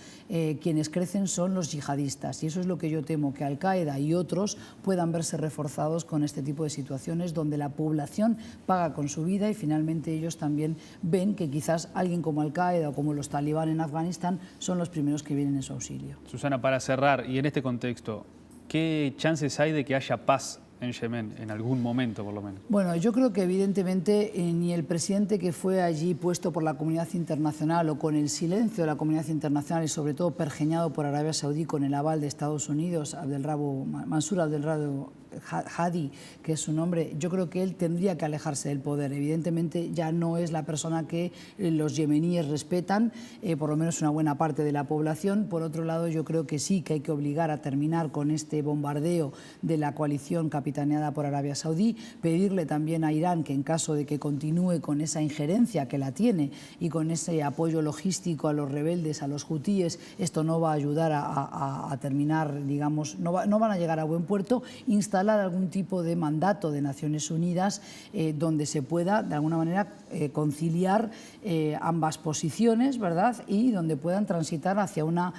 quienes crecen son los yihadistas. Y eso es lo que yo temo, que Al-Qaeda y otros puedan verse reforzados con este tipo de situaciones donde la población paga con su vida y finalmente ellos también ven que quizás alguien como Al-Qaeda o como los talibán en Afganistán son los primeros que vienen en su auxilio. Susana, para cerrar, y en este contexto, ¿qué chances hay de que haya paz en Yemen, en algún momento por lo menos? Bueno, yo creo que evidentemente ni el presidente que fue allí puesto por la comunidad internacional o con el silencio de la comunidad internacional y sobre todo pergeñado por Arabia Saudí con el aval de Estados Unidos, Mansur Abdelrabo Hadi, que es su nombre, yo creo que él tendría que alejarse del poder. Evidentemente ya no es la persona que los yemeníes respetan, por lo menos una buena parte de la población. Por otro lado, yo creo que sí que hay que obligar a terminar con este bombardeo de la coalición capitaneada por Arabia Saudí, pedirle también a Irán que en caso de que continúe con esa injerencia que la tiene y con ese apoyo logístico a los rebeldes, a los hutíes, esto no va a ayudar a terminar, digamos, no van a llegar a buen puerto. Instalar algún tipo de mandato de Naciones Unidas donde se pueda de alguna manera conciliar ambas posiciones, ¿verdad? Y donde puedan transitar hacia una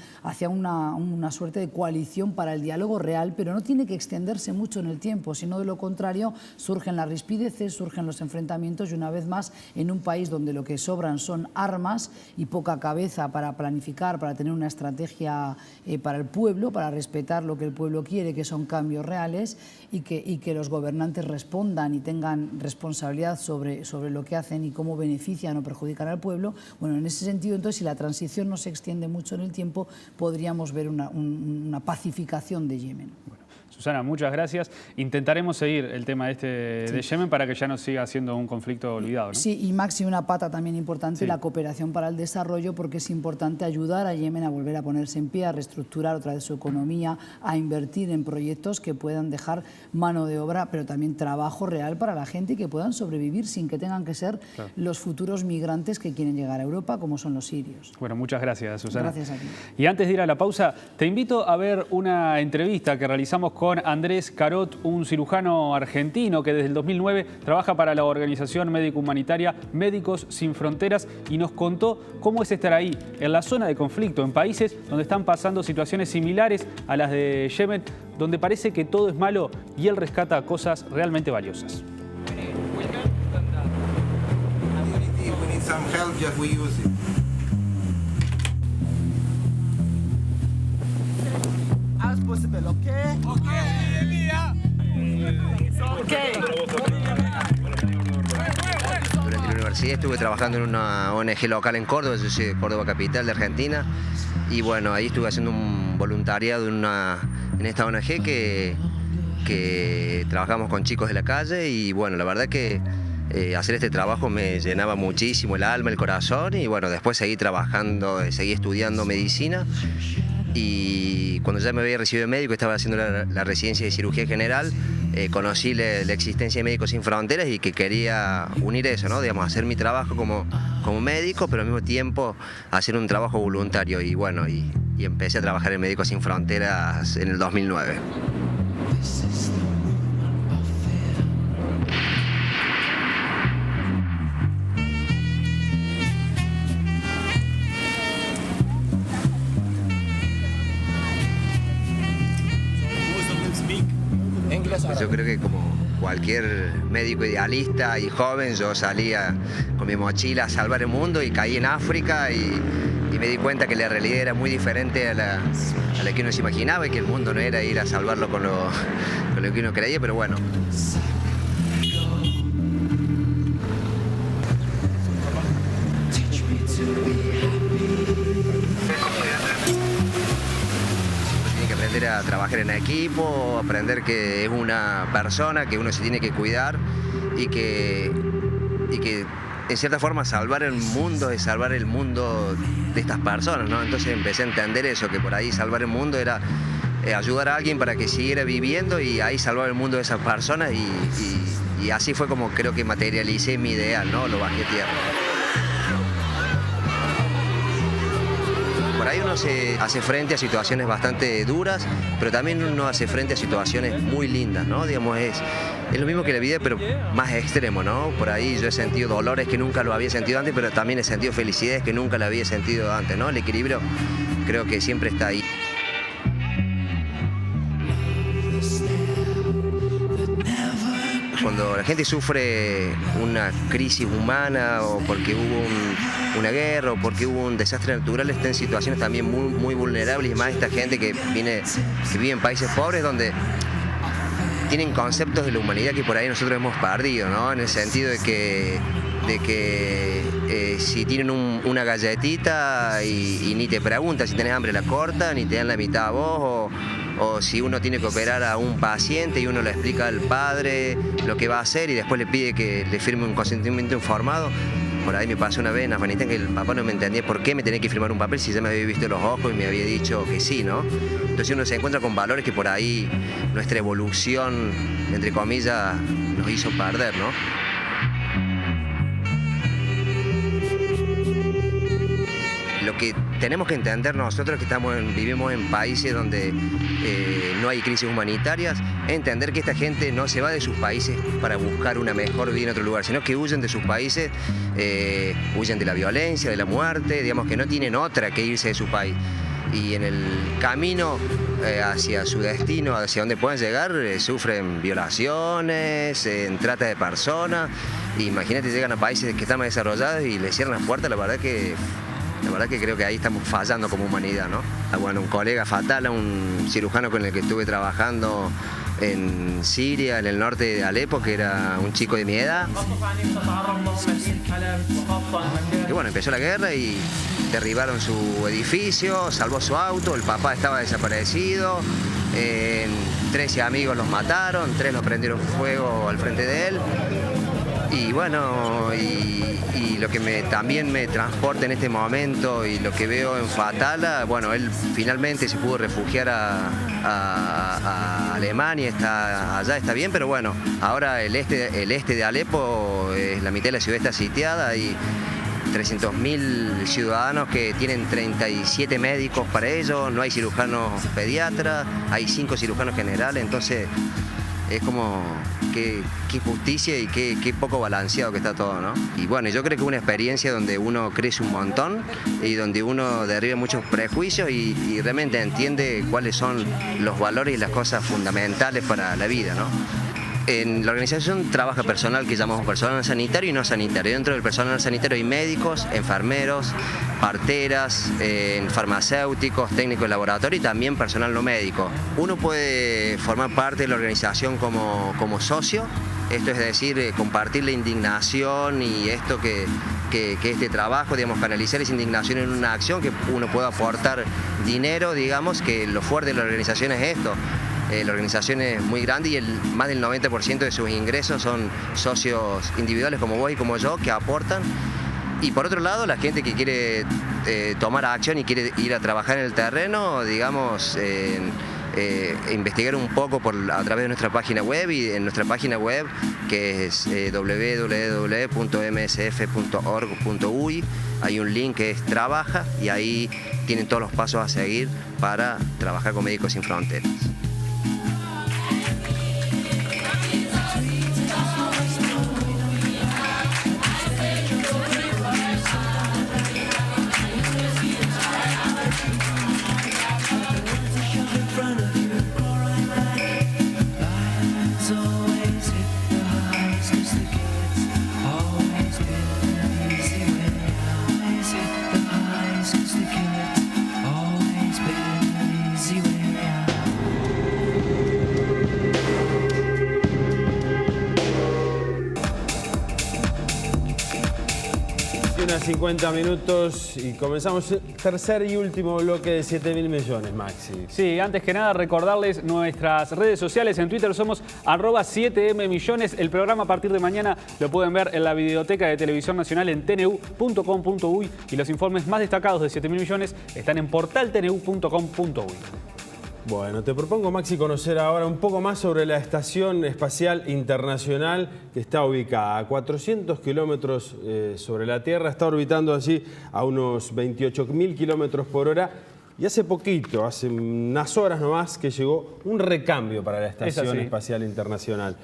suerte de coalición para el diálogo real, pero no tiene que extenderse mucho en el tiempo, sino de lo contrario surgen las rispideces, surgen los enfrentamientos y una vez más en un país donde lo que sobran son armas y poca cabeza para planificar, para tener una estrategia para el pueblo, para respetar lo que el pueblo quiere, que son cambios reales, y que los gobernantes respondan y tengan responsabilidad sobre lo que hacen y cómo benefician o perjudican al pueblo. Bueno, en ese sentido, entonces, si la transición no se extiende mucho en el tiempo, podríamos ver una pacificación de Yemen. Bueno, Susana, muchas gracias. Intentaremos seguir el tema de Yemen para que ya no siga siendo un conflicto olvidado, ¿no? Sí, y Maxi, una pata también importante, la cooperación para el desarrollo, porque es importante ayudar a Yemen a volver a ponerse en pie, a reestructurar otra vez su economía, a invertir en proyectos que puedan dejar mano de obra, pero también trabajo real para la gente y que puedan sobrevivir sin que tengan que ser los futuros migrantes que quieren llegar a Europa, como son los sirios. Bueno, muchas gracias, Susana. Gracias a ti. Y antes de ir a la pausa, te invito a ver una entrevista que realizamos con Andrés Carot, un cirujano argentino que desde el 2009 trabaja para la organización médico-humanitaria Médicos Sin Fronteras y nos contó cómo es estar ahí, en la zona de conflicto, en países donde están pasando situaciones similares a las de Yemen, donde parece que todo es malo y él rescata cosas realmente valiosas. Durante la universidad estuve trabajando en una ONG local en Córdoba, yo soy de Córdoba capital de Argentina, y bueno, ahí estuve haciendo un voluntariado en esta ONG que trabajamos con chicos de la calle y bueno, la verdad que hacer este trabajo me llenaba muchísimo el alma, el corazón y bueno, después seguí trabajando, seguí estudiando medicina y cuando ya me había recibido de médico, estaba haciendo la residencia de cirugía general, conocí la existencia de Médicos Sin Fronteras y que quería unir eso, ¿no? Digamos, hacer mi trabajo como médico, pero al mismo tiempo hacer un trabajo voluntario y bueno, y empecé a trabajar en Médicos Sin Fronteras en el 2009. Yo creo que como cualquier médico idealista y joven, yo salía con mi mochila a salvar el mundo y caí en África y me di cuenta que la realidad era muy diferente a la que uno se imaginaba y que el mundo no era ir a salvarlo con lo que uno creía, pero bueno. Aprender a trabajar en equipo, aprender que es una persona, que uno se tiene que cuidar y que en cierta forma salvar el mundo es salvar el mundo de estas personas, ¿no? Entonces empecé a entender eso, que por ahí salvar el mundo era ayudar a alguien para que siguiera viviendo y ahí salvar el mundo de esas personas y así fue como creo que materialicé mi ideal, ¿no? Lo bajé a tierra. Por ahí uno se hace frente a situaciones bastante duras, pero también uno hace frente a situaciones muy lindas, ¿no? Digamos, es lo mismo que la vida, pero más extremo, ¿no? Por ahí yo he sentido dolores que nunca lo había sentido antes, pero también he sentido felicidades que nunca lo había sentido antes, ¿no? El equilibrio creo que siempre está ahí. Cuando la gente sufre una crisis humana o porque hubo una guerra o porque hubo un desastre natural, está en situaciones también muy vulnerables, y más esta gente que vive en países pobres donde tienen conceptos de la humanidad que por ahí nosotros hemos perdido, ¿no? En el sentido de que si tienen una galletita y ni te preguntan si tenés hambre la corta, ni te dan la mitad a vos, o si uno tiene que operar a un paciente y uno le explica al padre lo que va a hacer y después le pide que le firme un consentimiento informado. Por ahí me pasó una vez en Afganistán que el papá no me entendía por qué me tenía que firmar un papel si ya me había visto los ojos y me había dicho que sí, ¿no? Entonces uno se encuentra con valores que por ahí nuestra evolución, entre comillas, nos hizo perder, ¿no? Lo que tenemos que entender nosotros que vivimos en países donde no hay crisis humanitarias, es entender que esta gente no se va de sus países para buscar una mejor vida en otro lugar, sino que huyen de sus países, huyen de la violencia, de la muerte, digamos que no tienen otra que irse de su país. Y en el camino hacia su destino, hacia donde puedan llegar, sufren violaciones, trata de personas. Imagínate, llegan a países que están más desarrollados y les cierran las puertas. La verdad que creo que ahí estamos fallando como humanidad, ¿no? Bueno, un colega fatal, un cirujano con el que estuve trabajando en Siria, en el norte de Alepo, que era un chico de mi edad. Y bueno, empezó la guerra y derribaron su edificio, salvó su auto, el papá estaba desaparecido, 13 amigos los mataron, 3 los prendieron fuego al frente de él. Y bueno, y lo que también me transporta en este momento y lo que veo en Fatala, bueno, él finalmente se pudo refugiar a Alemania, allá está bien, pero bueno, ahora el este de Alepo, la mitad de la ciudad está sitiada y 300.000 ciudadanos que tienen 37 médicos para ellos, no hay cirujanos pediatras, hay 5 cirujanos generales, entonces es como qué justicia y qué poco balanceado que está todo, ¿no? Y bueno, yo creo que es una experiencia donde uno crece un montón y donde uno derriba muchos prejuicios y realmente entiende cuáles son los valores y las cosas fundamentales para la vida, ¿no? En la organización trabaja personal que llamamos personal sanitario y no sanitario. Dentro del personal sanitario hay médicos, enfermeros, parteras, farmacéuticos, técnicos de laboratorio y también personal no médico. Uno puede formar parte de la organización como socio, esto es decir, compartir la indignación y esto que este trabajo, digamos, canalizar esa indignación en una acción, que uno pueda aportar dinero, digamos, que lo fuerte de la organización es esto. La organización es muy grande y más del 90% de sus ingresos son socios individuales como vos y como yo que aportan. Y por otro lado, la gente que quiere tomar acción y quiere ir a trabajar en el terreno, digamos, investigar un poco a través de nuestra página web, y en nuestra página web que es www.msf.org.uy hay un link que es Trabaja y ahí tienen todos los pasos a seguir para trabajar con Médicos Sin Fronteras. Unas 50 minutos y comenzamos el tercer y último bloque de 7.000 millones, Maxi. Sí, antes que nada recordarles nuestras redes sociales. En Twitter somos @7mmillones. El programa a partir de mañana lo pueden ver en la videoteca de Televisión Nacional en tnu.com.uy y los informes más destacados de 7.000 millones están en portaltnu.com.uy. Bueno, te propongo, Maxi, conocer ahora un poco más sobre la Estación Espacial Internacional que está ubicada a 400 kilómetros sobre la Tierra. Está orbitando allí a unos 28.000 kilómetros por hora. Y hace poquito, hace unas horas nomás, que llegó un recambio para la Estación Espacial Internacional.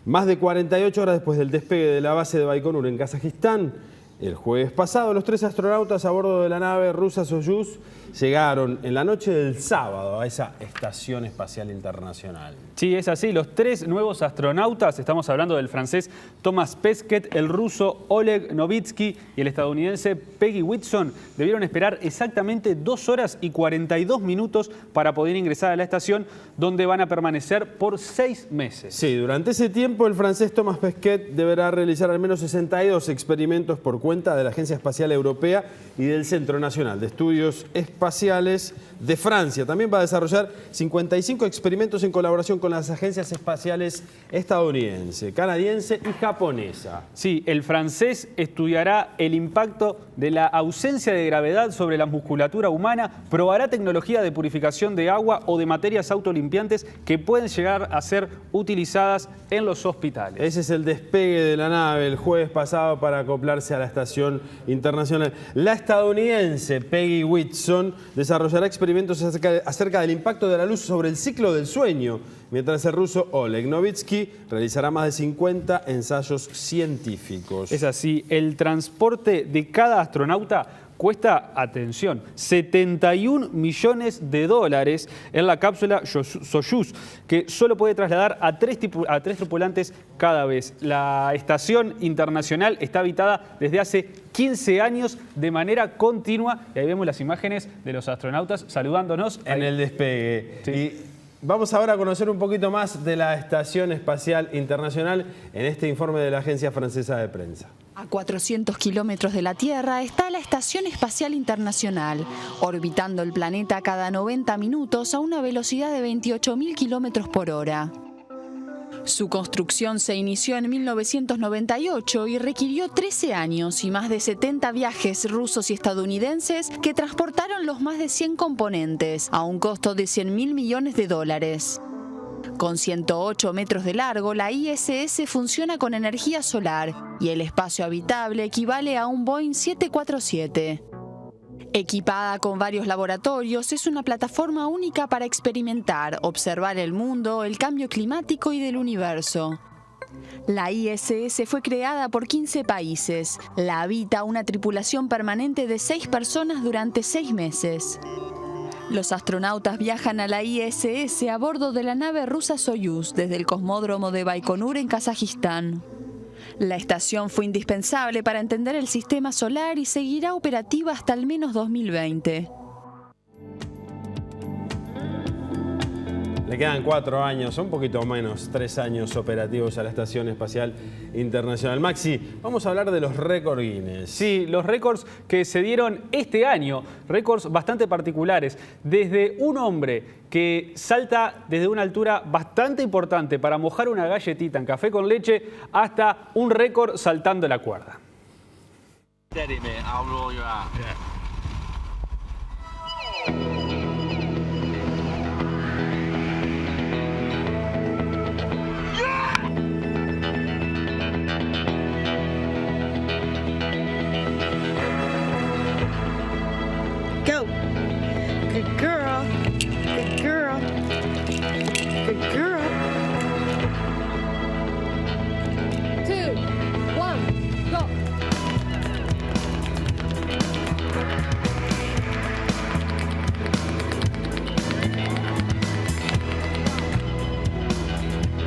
Más de 48 horas después del despegue de la base de Baikonur en Kazajistán, El jueves pasado, los 3 astronautas a bordo de la nave rusa Soyuz llegaron en la noche del sábado a esa Estación Espacial Internacional. Sí, es así. Los 3 nuevos astronautas, estamos hablando del francés Thomas Pesquet, el ruso Oleg Novitsky y el estadounidense Peggy Whitson, debieron esperar exactamente 2 horas y 42 minutos para poder ingresar a la estación, donde van a permanecer por 6 meses. Sí, durante ese tiempo el francés Thomas Pesquet deberá realizar al menos 62 experimentos por cuenta de la Agencia Espacial Europea y del Centro Nacional de Estudios Espaciales de Francia. También va a desarrollar 55 experimentos en colaboración con las agencias espaciales estadounidense, canadiense y japonesa. Sí, el francés estudiará el impacto de la ausencia de gravedad sobre la musculatura humana, probará tecnología de purificación de agua o de materias autolimpiantes que pueden llegar a ser utilizadas en los hospitales. Ese es el despegue de la nave el jueves pasado para acoplarse a la estación internacional. La estadounidense Peggy Whitson desarrollará experimentos acerca del impacto de la luz sobre el ciclo del sueño, mientras el ruso Oleg Novitsky realizará más de 50 ensayos científicos. Es así, el transporte de cada astronauta cuesta, atención, $71 millones en la cápsula Soyuz, que solo puede trasladar a 3 tripulantes cada vez. La estación internacional está habitada desde hace 15 años de manera continua. Y ahí vemos las imágenes de los astronautas saludándonos En el despegue. Sí. Y vamos ahora a conocer un poquito más de la Estación Espacial Internacional en este informe de la Agencia Francesa de Prensa. A 400 kilómetros de la Tierra está la Estación Espacial Internacional, orbitando el planeta cada 90 minutos a una velocidad de 28.000 kilómetros por hora. Su construcción se inició en 1998 y requirió 13 años y más de 70 viajes rusos y estadounidenses que transportaron los más de 100 componentes a un costo de $100.000 millones. Con 108 metros de largo, la ISS funciona con energía solar y el espacio habitable equivale a un Boeing 747. Equipada con varios laboratorios, es una plataforma única para experimentar, observar el mundo, el cambio climático y del universo. La ISS fue creada por 15 países. La habita una tripulación permanente de 6 personas durante 6 meses. Los astronautas viajan a la ISS a bordo de la nave rusa Soyuz desde el cosmódromo de Baikonur en Kazajistán. La estación fue indispensable para entender el sistema solar y seguirá operativa hasta al menos 2020. Le quedan 4 años, un poquito menos, 3 años operativos a la Estación Espacial Internacional. Maxi, vamos a hablar de los récords Guinness. Sí, los récords que se dieron este año, récords bastante particulares. Desde un hombre que salta desde una altura bastante importante para mojar una galletita en café con leche, hasta un récord saltando la cuerda. Go. Good girl. Good girl. Good girl. 2, 1, go.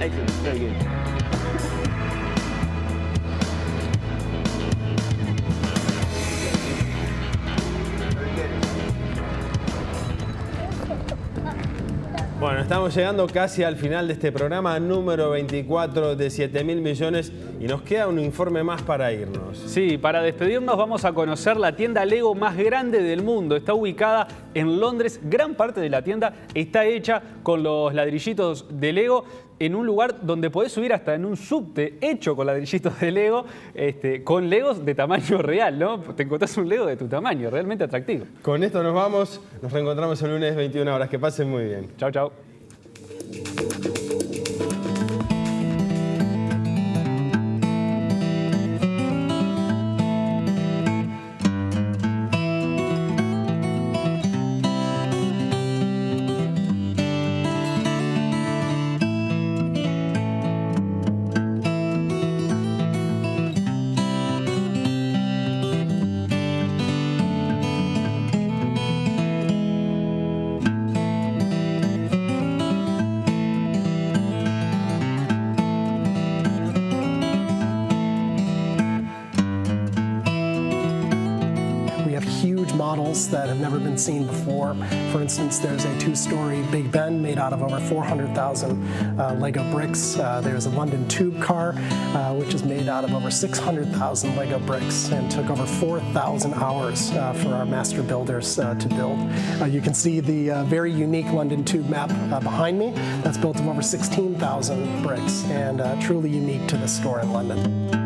Excellent, very good. Bueno, estamos llegando casi al final de este programa número 24 de 7.000 millones y nos queda un informe más para irnos. Sí, para despedirnos vamos a conocer la tienda Lego más grande del mundo. Está ubicada en Londres. Gran parte de la tienda está hecha con los ladrillitos de Lego, en un lugar donde podés subir hasta en un subte hecho con ladrillitos de Lego, con Legos de tamaño real, ¿no? Te encontrás un Lego de tu tamaño, realmente atractivo. Con esto nos vamos, nos reencontramos el lunes 21 horas. Que pasen muy bien. Chau, chau. tunnels that have never been seen before. For instance, there's a 2-story Big Ben made out of over 400,000 Lego bricks. There's a London Tube car, which is made out of over 600,000 Lego bricks and took over 4,000 hours for our master builders to build. You can see the very unique London Tube map behind me. That's built of over 16,000 bricks and truly unique to the store in London.